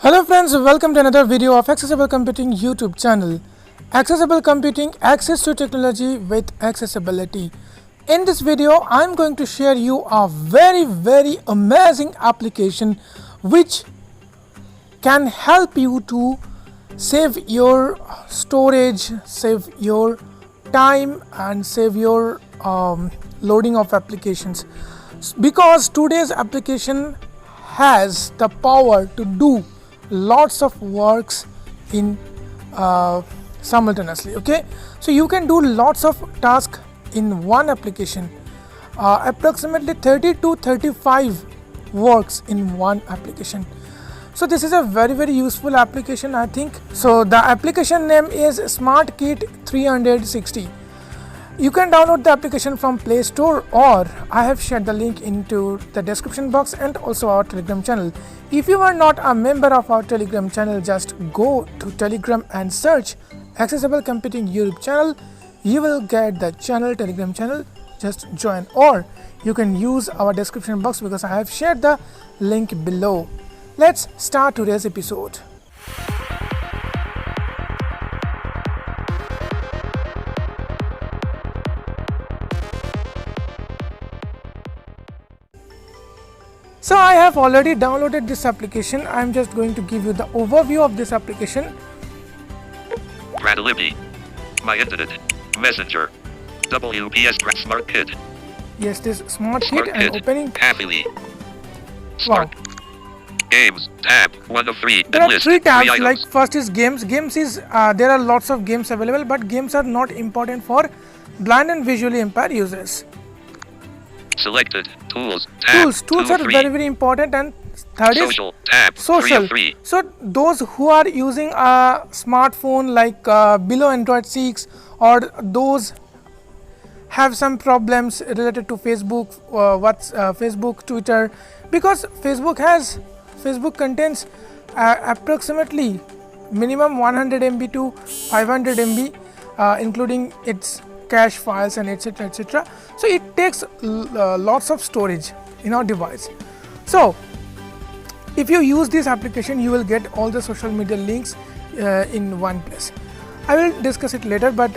Hello friends, welcome to another video of Accessible Computing YouTube channel. Accessible Computing, access to technology with accessibility. In this video, I am going to share you a very amazing application which can help you to save your storage, save your time and save your loading of applications. Because today's application has the power to do lots of works in simultaneously. Okay, so you can do lots of tasks in one application, approximately 30 to 35 works in one application. So this is a very useful application, I think. So the application name is SmartKit 360. You can download the application from Play Store, or I have shared the link into the description box and also our Telegram channel. If you are not a member of our Telegram channel, just go to Telegram and search Accessible Computing YouTube channel. You will get the channel, Telegram channel. Just join, or you can use our description box because I have shared the link below. Let's start today's episode. So I have already downloaded this application. I am just going to give you the overview of this application. Ratulbasak, My Internet, Messenger, WPS SmartKit. Yes, this SmartKit and opening. Happily. Wow. Games, tab, 1 of 3. There are list, 3 tabs, items. like first is games. Games is, there are lots of games available, but games are not important for blind and visually impaired users. Selected, tools, tab, Tools are very important, and third social, is tab, social. 3 of 3. So those who are using a smartphone like below Android 6, or those have some problems related to Facebook, Facebook, Twitter, because Facebook contains approximately minimum 100 MB to 500 MB, including its cache files and etc. So it takes lots of storage in our device. So if you use this application, you will get all the social media links in one place. I will discuss it later, but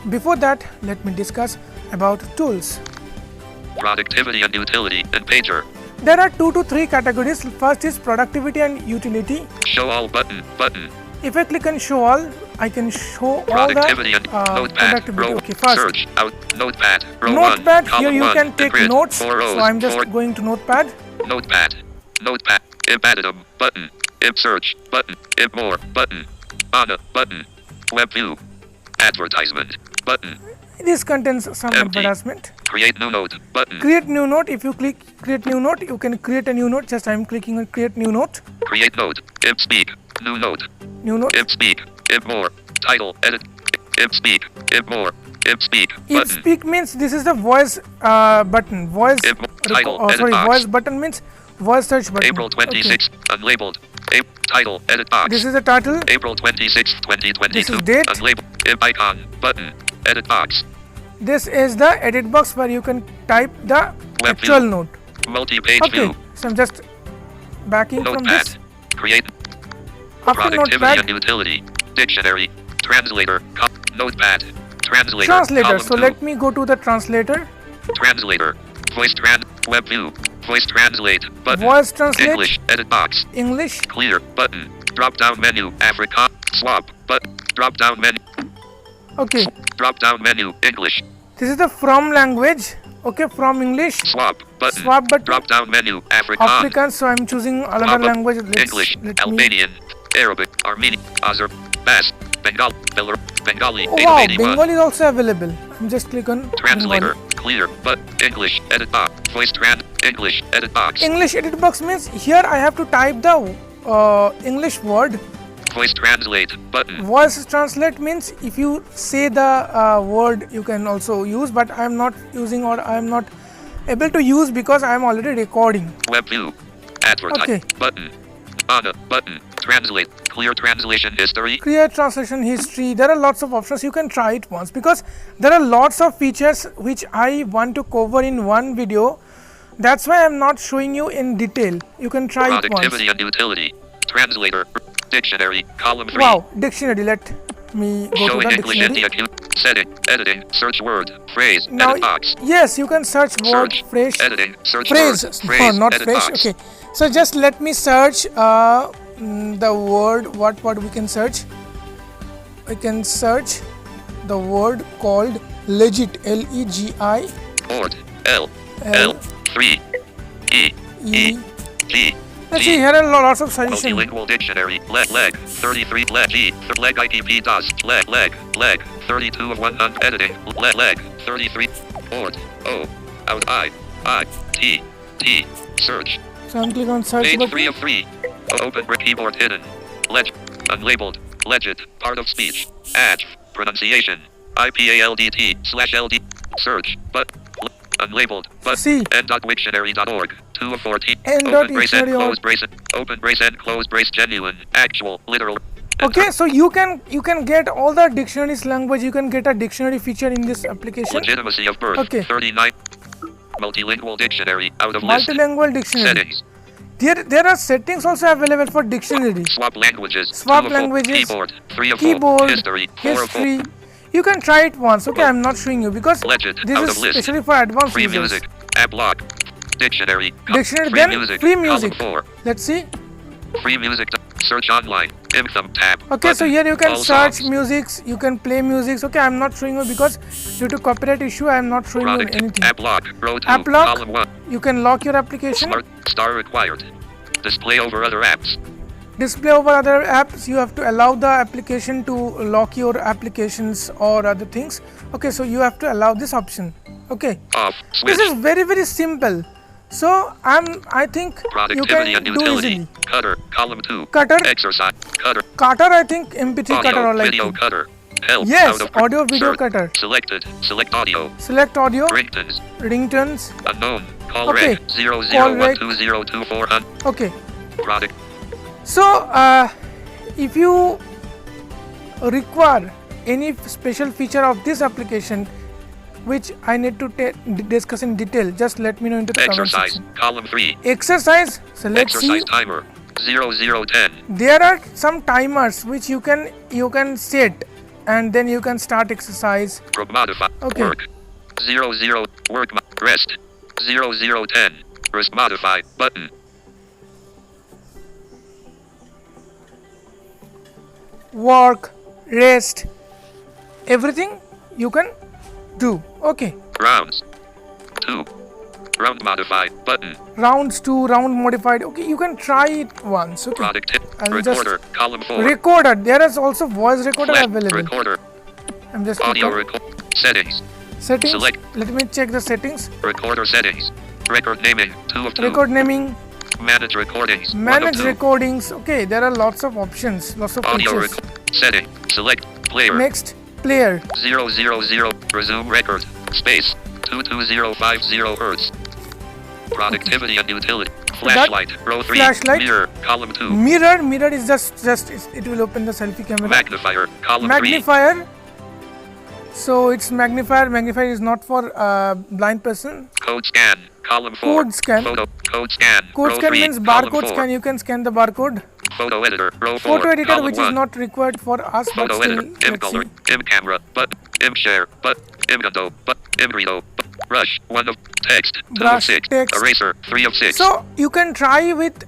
before that, let me discuss about tools. Productivity and utility and pager. There are 2 to 3 categories. First is productivity and utility. Show all button. If I click on show all, I can show all the Productivity and notepad. productivity. Row, Okay, first search out notepad. Row notepad. 1, Here you column can 1, take grid, notes. 4 rows, So I'm just 4, going to notepad. Notepad. Imp addendum button. Imp search button. Imp more button. Anna button. Web view. Advertisement button. This contains some Empty. advertisement. Create new note button. Create new note. If you click create new note, you can create a new note. Just I'm clicking on create new note. Create note. Imp speak. New note. New note. Imp speak. Imp more. Title. Edit. Imp speak. Imp more. Imp speak. If Button. speak means this is the voice button. Voice. Title. Edit Sorry, box. voice button means voice search button. April 26th. Unlabeled. Title. Edit box. This is the title. April 26th, 2022. This is date. Unlabeled. Imp icon. Button. Edit box. This is the edit box where you can type the Web actual view. note. Multi-page Okay, view. so I'm just backing from Notepad. this. Create. After Productivity notepad, and utility. Dictionary. Translator. Notepad. Translator. translator. Column So 2. let me go to the translator. Translator. Voice web view. Voice translate. Button. Voice translate. English. Edit box. English. Clear. Button. Drop down menu. Africa. Swap. Button. Drop down menu. Okay, Drop down menu. English. this is the from language. Okay, from English. Swap. Button. Swap button. Drop down menu. African. African. So I'm choosing another Swap up. language. English. Let me. Albanian. Arabic. Armenian. Azer. Basque. Bengali. Oh wow, Bengali is also available. I'm just click on Translator. Bengali. Clear. But English. Edit box. Voice English. Edit box. English edit box means here I have to type the English word. Voice translate. Button. Voice translate means if you say the word you can also use, but I am not using, or I am not able to use because I am already recording. Web view. Advertise. Okay. Button. Anna. Button. Translate. Clear translation history. Clear translation history. There are lots of options. You can try it once because there are lots of features which I want to cover in one video. That's why I'm not showing you in detail. You can try it once. Productivity and utility. Translator. Dictionary. Column 3. Wow, dictionary. Let me go Showing to the English dictionary. India. Setting. Editing. Search word. Phrase. Now, Edit box. yes, you can search word, Search. phrase, Editing. Search phrase, word. Phrase. no, not Edit phrase. box. Okay, so just let me search the word. What we can search? We can search the word called legit. L-E-G-I. Board. L 3 E G. Let's see, here are lots of suggestions. Multilingual dictionary. Leg 33 leg G leg IPP does leg 32 of 100 editing leg 33 board O out I T search. So I'm clicking on search Page button. 3 of 3. Open keyboard hidden. Unlabeled. Legit. Part of speech. Adj. Pronunciation. IPALDT/LD. Search. But. Unlabeled. But. See. N.wiktionary.org. 2 of 14. N. Open brace and dictionary or- close brace. Open brace and close brace. Genuine. Actual. Literal. Okay, so you can get all the dictionaries language. You can get a dictionary feature in this application. Legitimacy of birth. Okay. 39. Multilingual dictionary. Out of list. Multilingual dictionary. Settings. There are settings also available for dictionary. Swap languages. Swap 2 of 4. languages. Keyboard. 3 of 4. Keyboard, History. 4 of 4. history. You can try it once. Okay, I'm not showing you because Legend, this out is of list. especially for advanced Free users. music. App lock. Dictionary. Dictionary, Free then music. free Column music. 4. Let's see. Free music. Search online. Income tab. Okay, so Button. here you can All search songs. musics. You can play musics. Okay, I'm not showing you because due to copyright issue, I'm not showing you Product. anything. App lock. Row 2. App lock. Column 1. You can lock your application. Smart. Star required. Display over other apps. Display over other apps. You have to allow the application to lock your applications or other things. Okay, so you have to allow this option. Okay, Off. Switch. this is very simple. So I think you Productivity can and do utility. easily. Cutter. Column 2. Cutter. Exercise. Cutter. Cutter, I think MP3 cutter Audio. or like Video cutter. Help. Yes, Out of audio video search. cutter. Selected. Select audio. Select audio, Ringtones. ringtones. Unknown. Call Okay. rec. 0 Call 0 1 rec. 2 0 2 4 Okay. Product. So if you require any special feature of this application which I need to discuss in detail, just let me know into the comment Exercise. section. Column 3. Exercise. So let's Exercise see. timer. 0 0 10. There are some timers which you can set, and then you can start exercise. Modify. Okay. Work. 0 0. Work. Rest. 0 0 10. Rest. Modify. Button. Work, rest, everything you can do. Okay. Rounds. 2. Round modify. Button. Rounds 2, round modified. Okay, you can try it once. Okay. Product tip. I'll just- Recorder. Column 4. Recorder. There is also voice recorder Flat. available. Recorder. I'm just Audio clicking. record. Settings. Settings. Select. Let me check the settings. Recorder settings. Record naming. 2 of 2. Record naming. Manage recordings. 1 of Manage 2. recordings. Okay, there are lots of options, lots of Audio features. record. Setting. Select. Player. Next, player. 0 0 0. Resume record. Space. 22050 Hertz. Productivity and utility. Flashlight. Row 3. Flashlight. Mirror. Column 2. Mirror is just it will open the selfie camera. Magnifier. Column 3. Magnifier. So it's magnifier. Magnifier is not for blind person. Code scan. Column 4. Code scan. Photo. Code scan. Code Row scan 3. means Column barcode 4. scan. You can scan the barcode. Photo editor. Row 4. Photo editor, Column which 1. is not required for us, but Photo still, editor. Im let's color. see. Im camera. But. Im share. But. Im window. But. Im redo. Brush. 1 of text. 2 of Brush, 6. text. Eraser. 3 of 6. So you can try with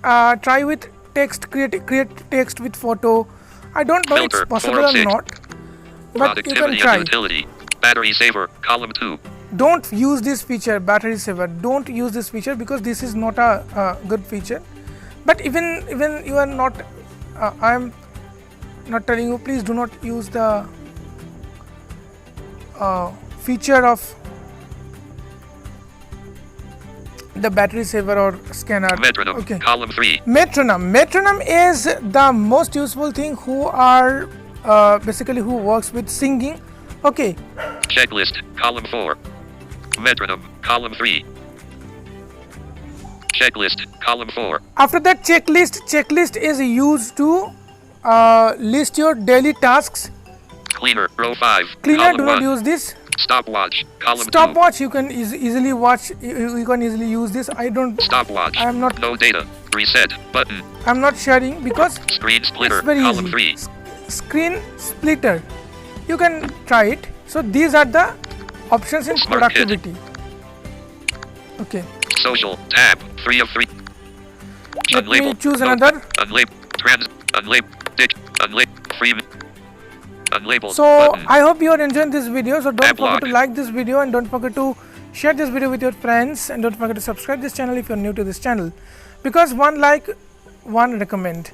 text. Create text with photo. I don't know Filter, it's possible 4 of or 6. not, but you can Productivity try. and utility. Battery saver. Column 2. Don't use this feature, battery saver. Don't use this feature because this is not a good feature. But even you are not, I am not telling you. Please do not use the feature of the battery saver or scanner. Metronome. Okay. Column 3. Metronome. Metronome is the most useful thing who are basically who works with singing. Okay. Checklist. Column 4. Metronome. Column 3. Checklist. Column 4. After that, checklist is used to list your daily tasks. Cleaner. Row 5. Cleaner, Column do not 1. use this. Stopwatch. Column 2. Stopwatch, you can easily watch. You can easily use this. I don't. Stopwatch. I am not. No data. Reset button. I'm not sharing because Screen splitter. it's very Column easy. 3. Screen splitter. You can try it. So these are the options in Smart productivity. Okay. Social tab. 3 of 3. Let me Unlabeled. choose Note- another. Unlabeled. Trans. Unlabeled. Dict. Unlabeled. Free. Unlabeled. So button. I hope you are enjoying this video. So don't App forget lock. to like this video and don't forget to share this video with your friends, and don't forget to subscribe this channel if you are new to this channel, because one like, one recommend,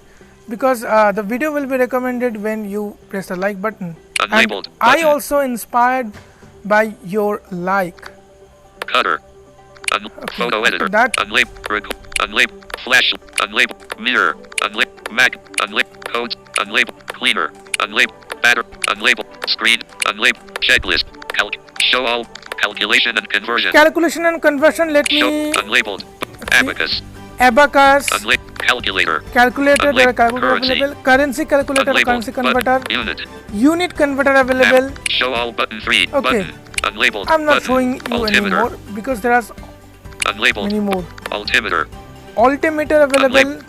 because the video will be recommended when you press the like button. Unlabeled. And I button. also inspired by your like. Cutter. Photo editor. that- Unlabeled. Unlabeled. Flash. Unlabeled. Mirror. Unlabeled. Mac. Unlabeled. Codes. Unlabeled. Cleaner. Unlabeled. Batter. Unlabeled. Screen. Unlabeled. Checklist. Show all. Calculation and conversion. Calculation and conversion. Let Show. me. Unlabeled. Abacus. Abacus. Unlabeled. Calculator. Calculator. There are Unlabeled. calculator Currency. available. Currency calculator. Unlabeled. Currency converter. Button. Unit. Unit converter available. Map. Show all button 3. Okay. Button. Unlabeled. I'm not button. showing you Altimeter. anymore because there are Unlabeled. many more. Altimeter. Altimeter available.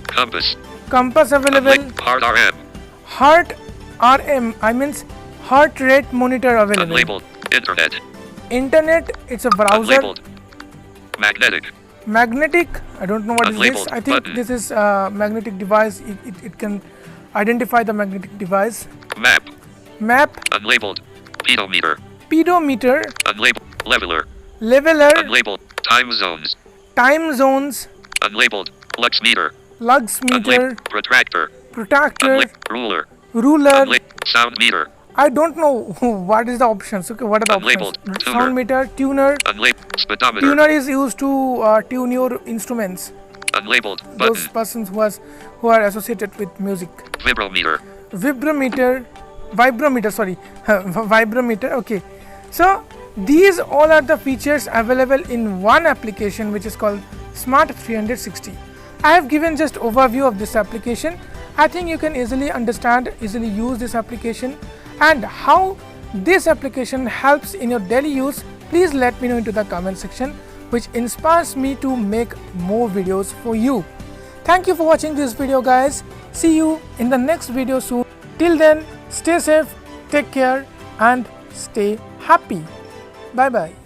Compass. Compass available. Unlabeled. Hard RM. Heart RM, I means heart rate monitor available. Unlabeled. Internet. Internet, it's a browser. Unlabeled. Magnetic. Magnetic, I don't know what is this. Unlabeled I think button. this is a magnetic device. It can identify the magnetic device. Map. Map, Unlabeled. Pedometer. pedometer, Unlabeled. Leveler. leveler, Unlabeled. Time zones. time zones, Unlabeled. Lux meter. lux meter, Unlabeled. Protractor. protractor, Unlabeled. Ruler. ruler. Unlabeled. Sound meter. I don't know what is the options. Okay, what are the Unlabeled. options? Tuner. Sound meter, tuner. Unlabeled. Speedometer. Tuner is used to tune your instruments. Unlabeled. Those Button. persons who are associated with music. Vibrometer. Vibrometer, sorry, vibrometer. Okay, so these all are the features available in one application which is called Smart 360. I have given just overview of this application. I think you can easily understand, easily use this application, and how this application helps in your daily use. Please let me know into the comment section, which inspires me to make more videos for you. Thank you for watching this video, guys. See you in the next video soon. Till then, stay safe, take care, and stay happy. Bye bye.